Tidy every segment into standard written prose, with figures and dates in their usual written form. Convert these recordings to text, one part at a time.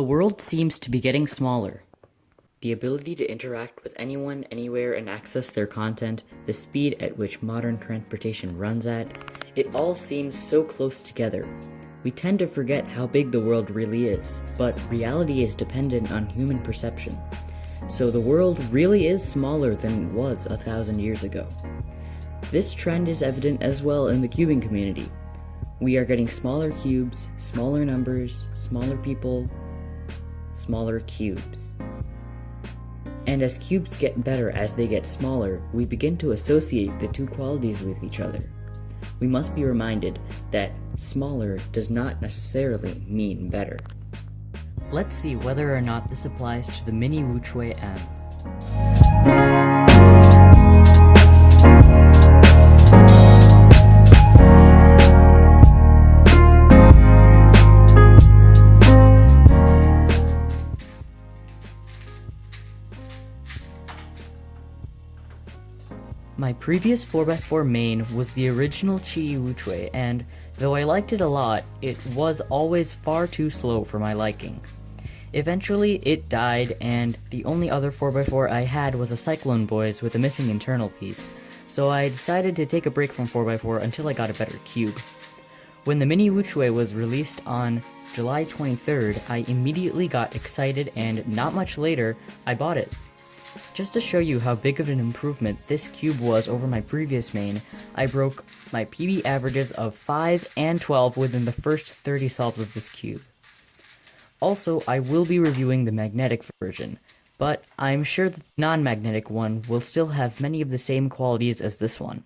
The world seems to be getting smaller. The ability to interact with anyone, anywhere, and access their content, the speed at which modern transportation runs at, it all seems so close together. We tend to forget how big the world really is, but reality is dependent on human perception. So the world really is smaller than it was 1,000 years ago. This trend is evident as well in the cubing community. We are getting smaller cubes, smaller numbers, smaller people, smaller cubes. And as cubes get better as they get smaller, we begin to associate the two qualities with each other. We must be reminded that smaller does not necessarily mean better. Let's see whether or not this applies to the mini Wuque M. My previous 4x4 main was the original Chi Wuque, and though I liked it a lot, it was always far too slow for my liking. Eventually, it died, and the only other 4x4 I had was a Cyclone Boys with a missing internal piece, so I decided to take a break from 4x4 until I got a better cube. When the mini Wuque was released on July 23rd, I immediately got excited, and not much later, I bought it. Just to show you how big of an improvement this cube was over my previous main, I broke my PB averages of 5 and 12 within the first 30 solves of this cube. Also, I will be reviewing the magnetic version, but I'm sure that the non-magnetic one will still have many of the same qualities as this one.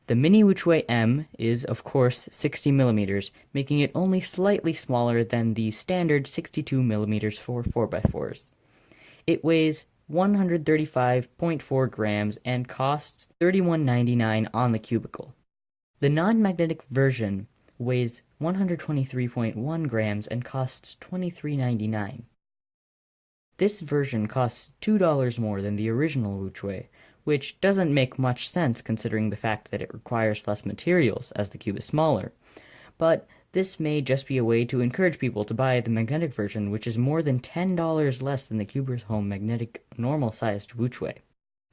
The mini Wuque M is, of course, 60mm, making it only slightly smaller than the standard 62mm for 4x4s. It weighs 135.4 grams and costs $31.99 on the cubicle. The non-magnetic version weighs 123.1 grams and costs $23.99. This version costs $2 more than the original Wuque, which doesn't make much sense considering the fact that it requires less materials as the cube is smaller, but this may just be a way to encourage people to buy the magnetic version, which is more than $10 less than the Cuber's Home magnetic normal-sized Wuque.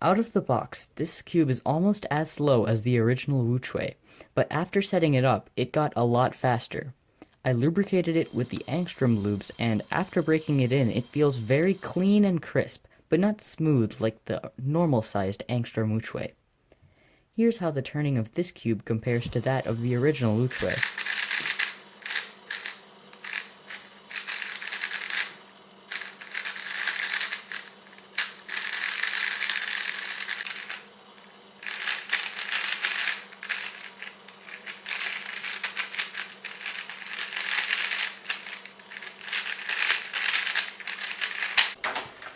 Out of the box, this cube is almost as slow as the original Wuque, but after setting it up, it got a lot faster. I lubricated it with the angstrom lubes, and after breaking it in, it feels very clean and crisp, but not smooth like the normal-sized angstrom Wuque. Here's how the turning of this cube compares to that of the original Wuque.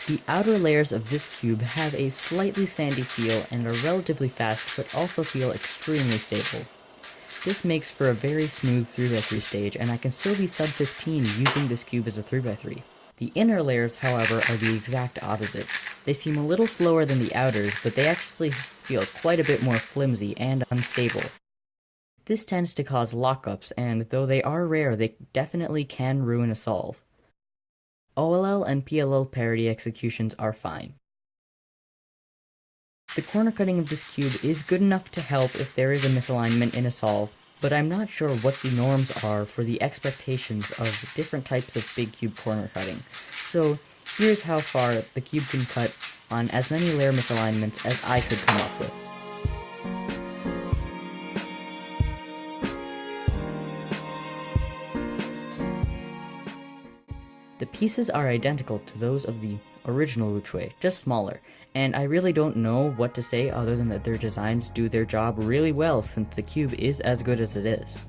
The outer layers of this cube have a slightly sandy feel and are relatively fast but also feel extremely stable. This makes for a very smooth 3x3 stage, and I can still be sub 15 using this cube as a 3x3. The inner layers, however, are the exact opposite. They seem a little slower than the outers, but they actually feel quite a bit more flimsy and unstable. This tends to cause lockups, and though they are rare, they definitely can ruin a solve. OLL and PLL parity executions are fine. The corner cutting of this cube is good enough to help if there is a misalignment in a solve, but I'm not sure what the norms are for the expectations of different types of big cube corner cutting. So here's how far the cube can cut on as many layer misalignments as I could come up with. The pieces are identical to those of the original Wuque, just smaller, and I really don't know what to say other than that their designs do their job really well since the cube is as good as it is.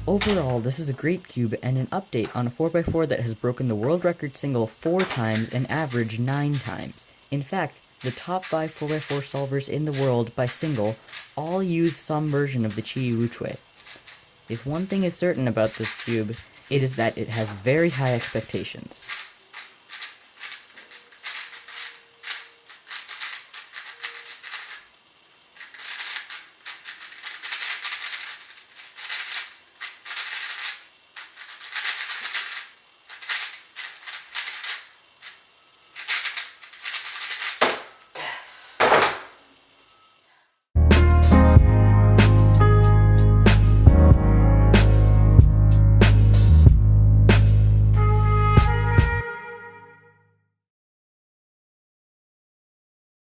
Overall, this is a great cube and an update on a 4x4 that has broken the world record single 4 times and average 9 times. In fact, the top 5 4x4 solvers in the world by single all use some version of the Chi Wuque. If one thing is certain about this cube, it is that it has very high expectations.